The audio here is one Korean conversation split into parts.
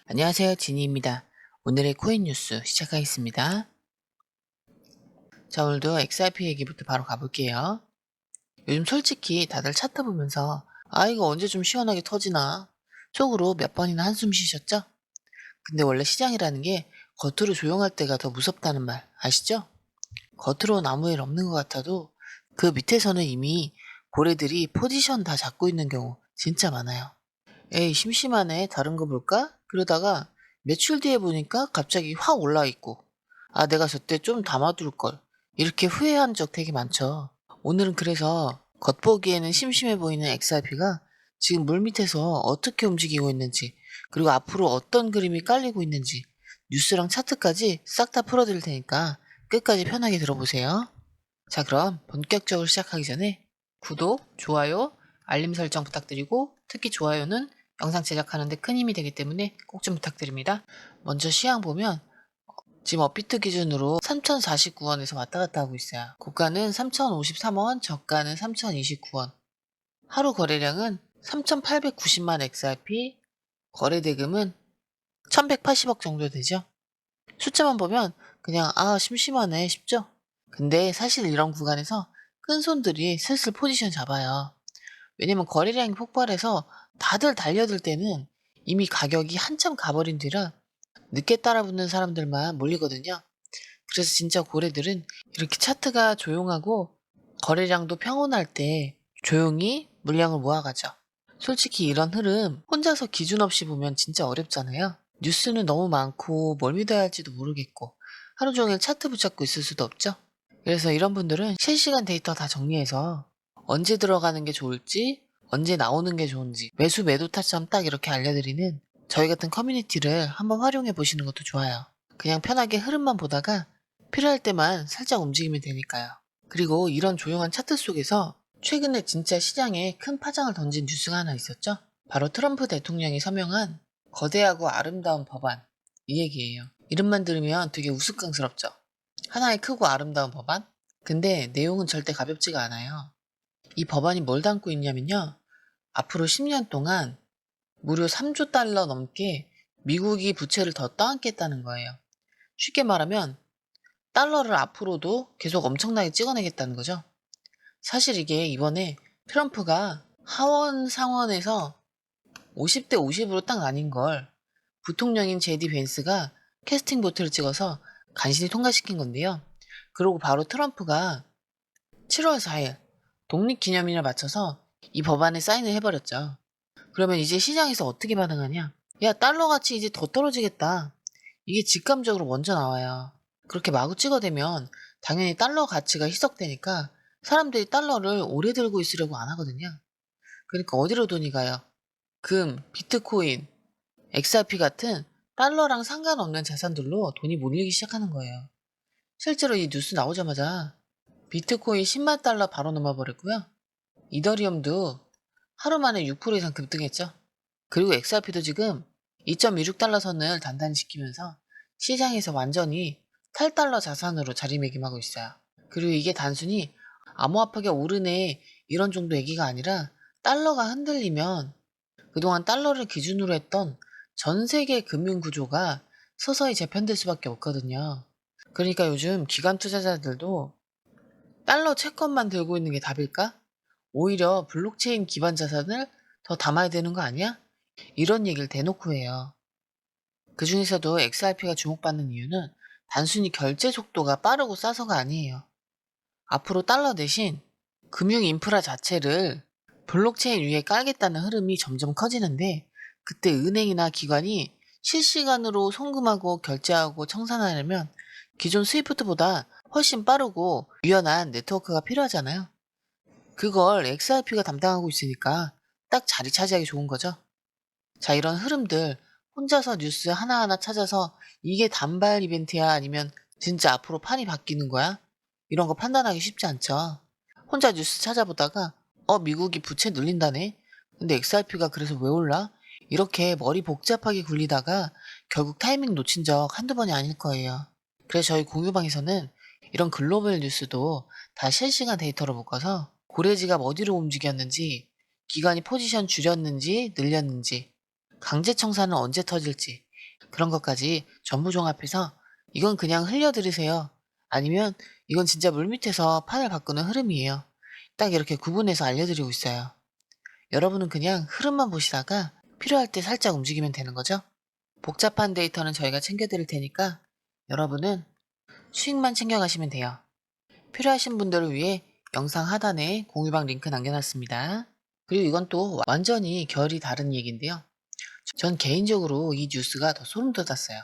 안녕하세요. 지니입니다. 오늘의 코인 뉴스 시작하겠습니다. 자, 오늘도 XRP 얘기부터 바로 가볼게요. 요즘 솔직히 다들 차트 보면서 이거 언제 좀 시원하게 터지나 속으로 몇 번이나 한숨 쉬셨죠? 근데 원래 시장이라는 게 겉으로 조용할 때가 더 무섭다는 말 아시죠? 겉으로는 아무 일 없는 것 같아도 그 밑에서는 이미 고래들이 포지션 다 잡고 있는 경우 진짜 많아요. 에이, 심심하네. 다른 거 볼까? 그러다가 며칠 뒤에 보니까 갑자기 확 올라 있고, 내가 저때 좀 담아둘 걸. 이렇게 후회한 적 되게 많죠. 오늘은 그래서 겉보기에는 심심해 보이는 XRP가 지금 물 밑에서 어떻게 움직이고 있는지, 그리고 앞으로 어떤 그림이 깔리고 있는지, 뉴스랑 차트까지 싹 다 풀어드릴 테니까 끝까지 편하게 들어보세요. 자, 그럼 본격적으로 시작하기 전에 구독, 좋아요, 알림 설정 부탁드리고, 특히 좋아요는 영상 제작하는 데 큰 힘이 되기 때문에 꼭 좀 부탁드립니다. 먼저 시황 보면 지금 업비트 기준으로 3,049원에서 왔다 갔다 하고 있어요. 고가는 3,053원, 저가는 3,029원. 하루 거래량은 3,890만 XRP, 거래 대금은 1,180억 정도 되죠. 숫자만 보면 그냥 심심하네 싶죠? 근데 사실 이런 구간에서 큰 손들이 슬슬 포지션 잡아요. 왜냐면 거래량이 폭발해서 다들 달려들 때는 이미 가격이 한참 가버린 뒤라 늦게 따라붙는 사람들만 몰리거든요. 그래서 진짜 고래들은 이렇게 차트가 조용하고 거래량도 평온할 때 조용히 물량을 모아가죠. 솔직히 이런 흐름 혼자서 기준 없이 보면 진짜 어렵잖아요. 뉴스는 너무 많고 뭘 믿어야 할지도 모르겠고 하루 종일 차트 붙잡고 있을 수도 없죠. 그래서 이런 분들은 실시간 데이터 다 정리해서 언제 들어가는 게 좋을지, 언제 나오는 게 좋은지, 매수 매도 타점 딱 이렇게 알려드리는 저희 같은 커뮤니티를 한번 활용해 보시는 것도 좋아요. 그냥 편하게 흐름만 보다가 필요할 때만 살짝 움직이면 되니까요. 그리고 이런 조용한 차트 속에서 최근에 진짜 시장에 큰 파장을 던진 뉴스가 하나 있었죠? 바로 트럼프 대통령이 서명한 거대하고 아름다운 법안, 이 얘기예요. 이름만 들으면 되게 우스꽝스럽죠? 하나의 크고 아름다운 법안? 근데 내용은 절대 가볍지가 않아요. 이 법안이 뭘 담고 있냐면요. 앞으로 10년 동안 무려 3조 달러 넘게 미국이 부채를 더 떠안겠다는 거예요. 쉽게 말하면 달러를 앞으로도 계속 엄청나게 찍어내겠다는 거죠. 사실 이게 이번에 트럼프가 하원 상원에서 50대 50으로 딱 나뉜 걸 부통령인 제디 벤스가 캐스팅 보트를 찍어서 간신히 통과시킨 건데요. 그리고 바로 트럼프가 7월 4일 독립기념일에 맞춰서 이 법안에 사인을 해버렸죠. 그러면 이제 시장에서 어떻게 반응하냐? 야, 달러 가치 이제 더 떨어지겠다. 이게 직감적으로 먼저 나와요. 그렇게 마구 찍어대면 당연히 달러 가치가 희석되니까 사람들이 달러를 오래 들고 있으려고 안 하거든요. 그러니까 어디로 돈이 가요? 금, 비트코인, XRP 같은 달러랑 상관없는 자산들로 돈이 몰리기 시작하는 거예요. 실제로 이 뉴스 나오자마자 비트코인 10만 달러 바로 넘어버렸고요. 이더리움도 하루 만에 6% 이상 급등했죠. 그리고 XRP도 지금 2.26달러 선을 단단히 지키면서 시장에서 완전히 탈달러 자산으로 자리매김하고 있어요. 그리고 이게 단순히 암호화폐가 오르네 이런 정도 얘기가 아니라 달러가 흔들리면 그동안 달러를 기준으로 했던 전 세계 금융 구조가 서서히 재편될 수밖에 없거든요. 그러니까 요즘 기관 투자자들도 달러 채권만 들고 있는 게 답일까? 오히려 블록체인 기반 자산을 더 담아야 되는 거 아니야? 이런 얘기를 대놓고 해요. 그 중에서도 XRP가 주목받는 이유는 단순히 결제 속도가 빠르고 싸서가 아니에요. 앞으로 달러 대신 금융 인프라 자체를 블록체인 위에 깔겠다는 흐름이 점점 커지는데 그때 은행이나 기관이 실시간으로 송금하고 결제하고 청산하려면 기존 스위프트보다 훨씬 빠르고 유연한 네트워크가 필요하잖아요. 그걸 XRP가 담당하고 있으니까 딱 자리 차지하기 좋은 거죠. 자, 이런 흐름들 혼자서 뉴스 하나하나 찾아서 이게 단발 이벤트야 아니면 진짜 앞으로 판이 바뀌는 거야? 이런 거 판단하기 쉽지 않죠. 혼자 뉴스 찾아보다가 미국이 부채 늘린다네? 근데 XRP가 그래서 왜 올라? 이렇게 머리 복잡하게 굴리다가 결국 타이밍 놓친 적 한두 번이 아닐 거예요. 그래서 저희 공유방에서는 이런 글로벌 뉴스도 다 실시간 데이터로 묶어서 고래지가 어디로 움직였는지, 기관이 포지션 줄였는지 늘렸는지, 강제 청산은 언제 터질지 그런 것까지 전부 종합해서 이건 그냥 흘려들으세요. 아니면 이건 진짜 물밑에서 판을 바꾸는 흐름이에요. 딱 이렇게 구분해서 알려드리고 있어요. 여러분은 그냥 흐름만 보시다가 필요할 때 살짝 움직이면 되는 거죠. 복잡한 데이터는 저희가 챙겨드릴 테니까 여러분은 수익만 챙겨가시면 돼요. 필요하신 분들을 위해 영상 하단에 공유방 링크 남겨놨습니다. 그리고 이건 또 완전히 결이 다른 얘기인데요. 전 개인적으로 이 뉴스가 더 소름 돋았어요.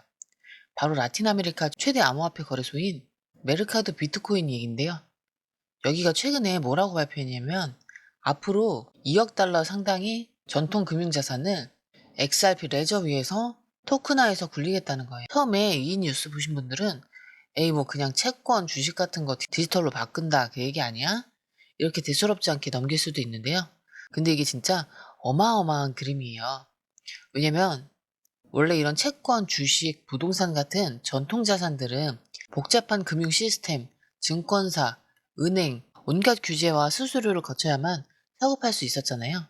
바로 라틴 아메리카 최대 암호화폐 거래소인 메르카도 비트코인 얘기인데요. 여기가 최근에 뭐라고 발표했냐면 앞으로 2억 달러 상당의 전통 금융자산을 XRP 레저 위에서 토큰화해서 굴리겠다는 거예요. 처음에 이 뉴스 보신 분들은 에이 뭐 그냥 채권, 주식 같은 거 디지털로 바꾼다 그 얘기 아니야? 이렇게 대수롭지 않게 넘길 수도 있는데요. 근데 이게 진짜 어마어마한 그림이에요. 왜냐면 원래 이런 채권, 주식, 부동산 같은 전통 자산들은 복잡한 금융 시스템, 증권사, 은행, 온갖 규제와 수수료를 거쳐야만 사고 팔 수 있었잖아요.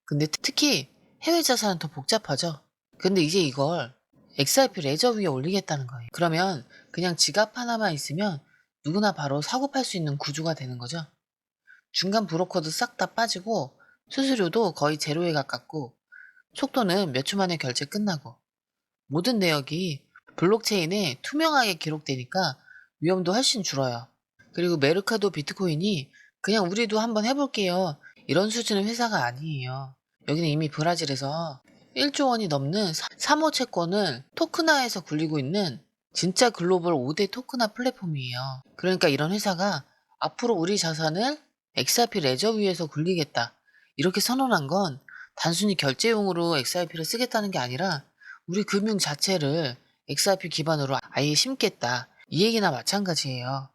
근데 특히 해외 자산은 더 복잡하죠. 근데 이제 이걸 XRP 레저 위에 올리겠다는 거예요. 그러면 그냥 지갑 하나만 있으면 누구나 바로 사고 팔 수 있는 구조가 되는 거죠. 중간 브로커도 싹 다 빠지고 수수료도 거의 제로에 가깝고 속도는 몇 초 만에 결제 끝나고 모든 내역이 블록체인에 투명하게 기록되니까 위험도 훨씬 줄어요. 그리고 메르카도 비트코인이 그냥 우리도 한번 해볼게요. 이런 수준의 회사가 아니에요. 여기는 이미 브라질에서 1조 원이 넘는 사모 채권을 토큰화해서 굴리고 있는 진짜 글로벌 5대 토큰화 플랫폼이에요. 그러니까 이런 회사가 앞으로 우리 자산을 XRP 레저 위에서 굴리겠다. 이렇게 선언한 건 단순히 결제용으로 XRP를 쓰겠다는 게 아니라 우리 금융 자체를 XRP 기반으로 아예 심겠다. 이 얘기나 마찬가지예요.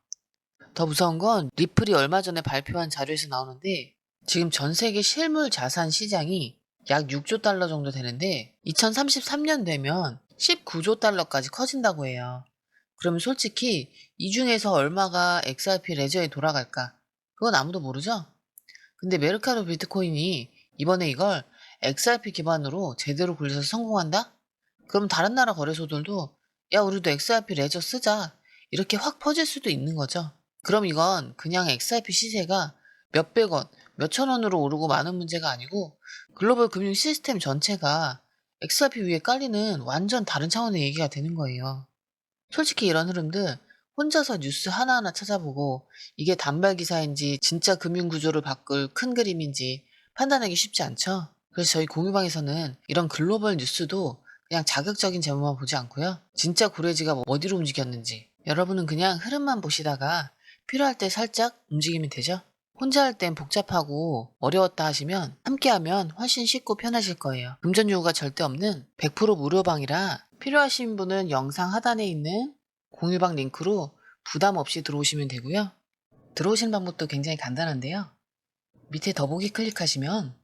더 무서운 건 리플이 얼마 전에 발표한 자료에서 나오는데 지금 전 세계 실물 자산 시장이 약 6조 달러 정도 되는데 2033년 되면 19조 달러까지 커진다고 해요. 그러면 솔직히 이 중에서 얼마가 XRP 레저에 돌아갈까? 그건 아무도 모르죠? 근데 메르카도 비트코인이 이번에 이걸 XRP 기반으로 제대로 굴려서 성공한다? 그럼 다른 나라 거래소들도 야 우리도 XRP 레저 쓰자 이렇게 확 퍼질 수도 있는 거죠. 그럼 이건 그냥 XRP 시세가 몇백 원, 몇천 원으로 오르고 마는 문제가 아니고 글로벌 금융 시스템 전체가 XRP 위에 깔리는 완전 다른 차원의 얘기가 되는 거예요. 솔직히 이런 흐름들 혼자서 뉴스 하나하나 찾아보고 이게 단발 기사인지 진짜 금융 구조를 바꿀 큰 그림인지 판단하기 쉽지 않죠. 그래서 저희 공유방에서는 이런 글로벌 뉴스도 그냥 자극적인 제목만 보지 않고요. 진짜 고래지가 어디로 움직였는지 여러분은 그냥 흐름만 보시다가 필요할 때 살짝 움직이면 되죠. 혼자 할 땐 복잡하고 어려웠다 하시면 함께하면 훨씬 쉽고 편하실 거예요. 금전 요구가 절대 없는 100% 무료방이라 필요하신 분은 영상 하단에 있는 공유방 링크로 부담 없이 들어오시면 되고요. 들어오시는 방법도 굉장히 간단한데요. 밑에 더보기 클릭하시면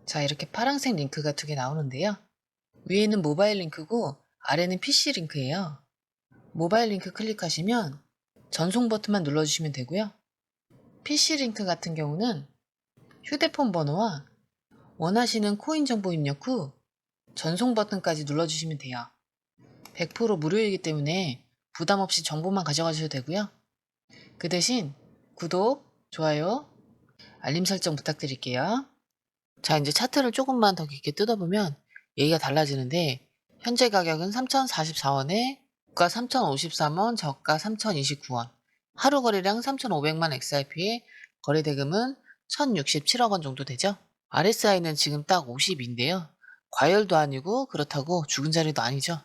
자 이렇게 파란색 링크가 2개 나오는데요. 위에는 모바일 링크고 아래는 PC 링크예요. 모바일 링크 클릭하시면 전송 버튼만 눌러주시면 되고요. PC 링크 같은 경우는 휴대폰 번호와 원하시는 코인 정보 입력 후 전송 버튼까지 눌러주시면 돼요. 100% 무료이기 때문에 부담 없이 정보만 가져가셔도 되고요. 그 대신 구독, 좋아요, 알림 설정 부탁드릴게요. 자, 이제 차트를 조금만 더 깊게 뜯어보면 얘기가 달라지는데 현재 가격은 3,044원에 고가 3,053원, 저가 3,029원, 하루 거래량 3,500만 XRP에 거래 대금은 1,067억 원 정도 되죠. RSI는 지금 딱 50인데요. 과열도 아니고 그렇다고 죽은 자리도 아니죠.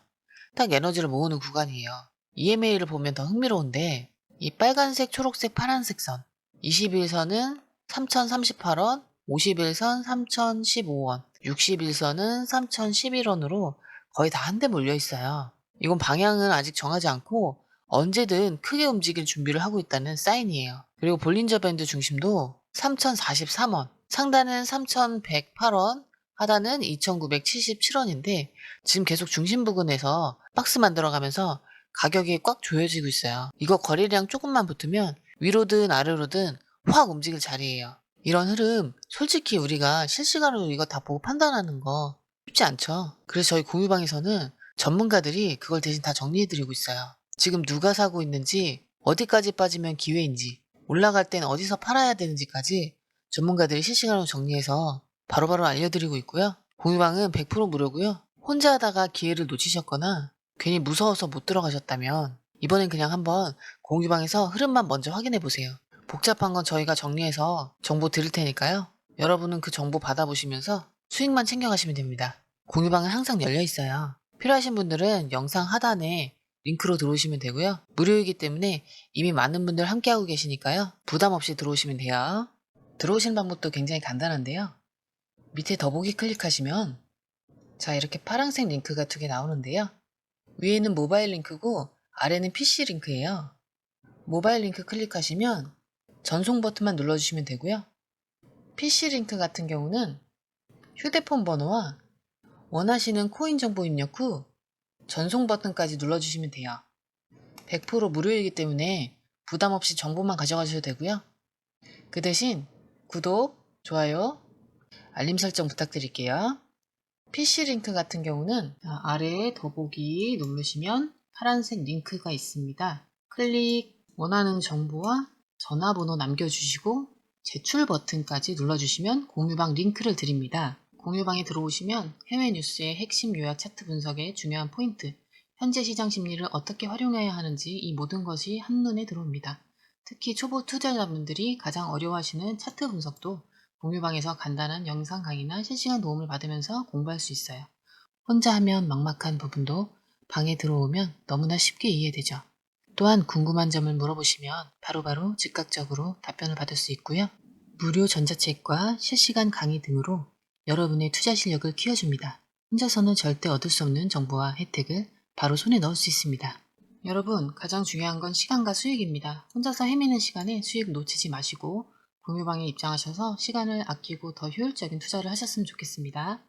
딱 에너지를 모으는 구간이에요. EMA를 보면 더 흥미로운데 이 빨간색, 초록색, 파란색 선 21선은 3,038원, 51선 3,015원, 61선은 3,011원으로 거의 다 한데 몰려 있어요. 이건 방향은 아직 정하지 않고 언제든 크게 움직일 준비를 하고 있다는 사인이에요. 그리고 볼린저 밴드 중심도 3,043원, 상단은 3,108원, 하단은 2,977원인데 지금 계속 중심 부근에서 박스 만들어가면서 가격이 꽉 조여지고 있어요. 이거 거래량 조금만 붙으면 위로든 아래로든 확 움직일 자리예요. 이런 흐름 솔직히 우리가 실시간으로 이거 다 보고 판단하는 거 쉽지 않죠. 그래서 저희 공유방에서는 전문가들이 그걸 대신 다 정리해드리고 있어요. 지금 누가 사고 있는지, 어디까지 빠지면 기회인지, 올라갈 땐 어디서 팔아야 되는지까지 전문가들이 실시간으로 정리해서 바로바로 알려드리고 있고요. 공유방은 100% 무료고요. 혼자 하다가 기회를 놓치셨거나 괜히 무서워서 못 들어가셨다면 이번엔 그냥 한번 공유방에서 흐름만 먼저 확인해 보세요. 복잡한 건 저희가 정리해서 정보 드릴 테니까요. 여러분은 그 정보 받아보시면서 수익만 챙겨가시면 됩니다. 공유방은 항상 열려 있어요. 필요하신 분들은 영상 하단에 링크로 들어오시면 되고요. 무료이기 때문에 이미 많은 분들 함께하고 계시니까요. 부담 없이 들어오시면 돼요. 들어오시는 방법도 굉장히 간단한데요. 밑에 더보기 클릭하시면 자, 이렇게 파란색 링크가 2개 나오는데요. 위에는 모바일 링크고 아래는 PC 링크예요. 모바일 링크 클릭하시면 전송 버튼만 눌러주시면 되고요. PC 링크 같은 경우는 휴대폰 번호와 원하시는 코인 정보 입력 후 전송 버튼까지 눌러주시면 돼요. 100% 무료이기 때문에 부담 없이 정보만 가져가셔도 되고요. 그 대신 구독, 좋아요, 알림 설정 부탁드릴게요. PC 링크 같은 경우는 아래에 더보기 누르시면 파란색 링크가 있습니다. 클릭, 원하는 정보와 전화번호 남겨주시고 제출 버튼까지 눌러주시면 공유방 링크를 드립니다. 공유방에 들어오시면 해외 뉴스의 핵심 요약 차트 분석의 중요한 포인트, 현재 시장 심리를 어떻게 활용해야 하는지 이 모든 것이 한눈에 들어옵니다. 특히 초보 투자자분들이 가장 어려워하시는 차트 분석도 공유방에서 간단한 영상 강의나 실시간 도움을 받으면서 공부할 수 있어요. 혼자 하면 막막한 부분도 방에 들어오면 너무나 쉽게 이해되죠. 또한 궁금한 점을 물어보시면 바로바로 즉각적으로 답변을 받을 수 있고요. 무료 전자책과 실시간 강의 등으로 여러분의 투자 실력을 키워줍니다. 혼자서는 절대 얻을 수 없는 정보와 혜택을 바로 손에 넣을 수 있습니다. 여러분, 가장 중요한 건 시간과 수익입니다. 혼자서 헤매는 시간에 수익 놓치지 마시고 공유방에 입장하셔서 시간을 아끼고 더 효율적인 투자를 하셨으면 좋겠습니다.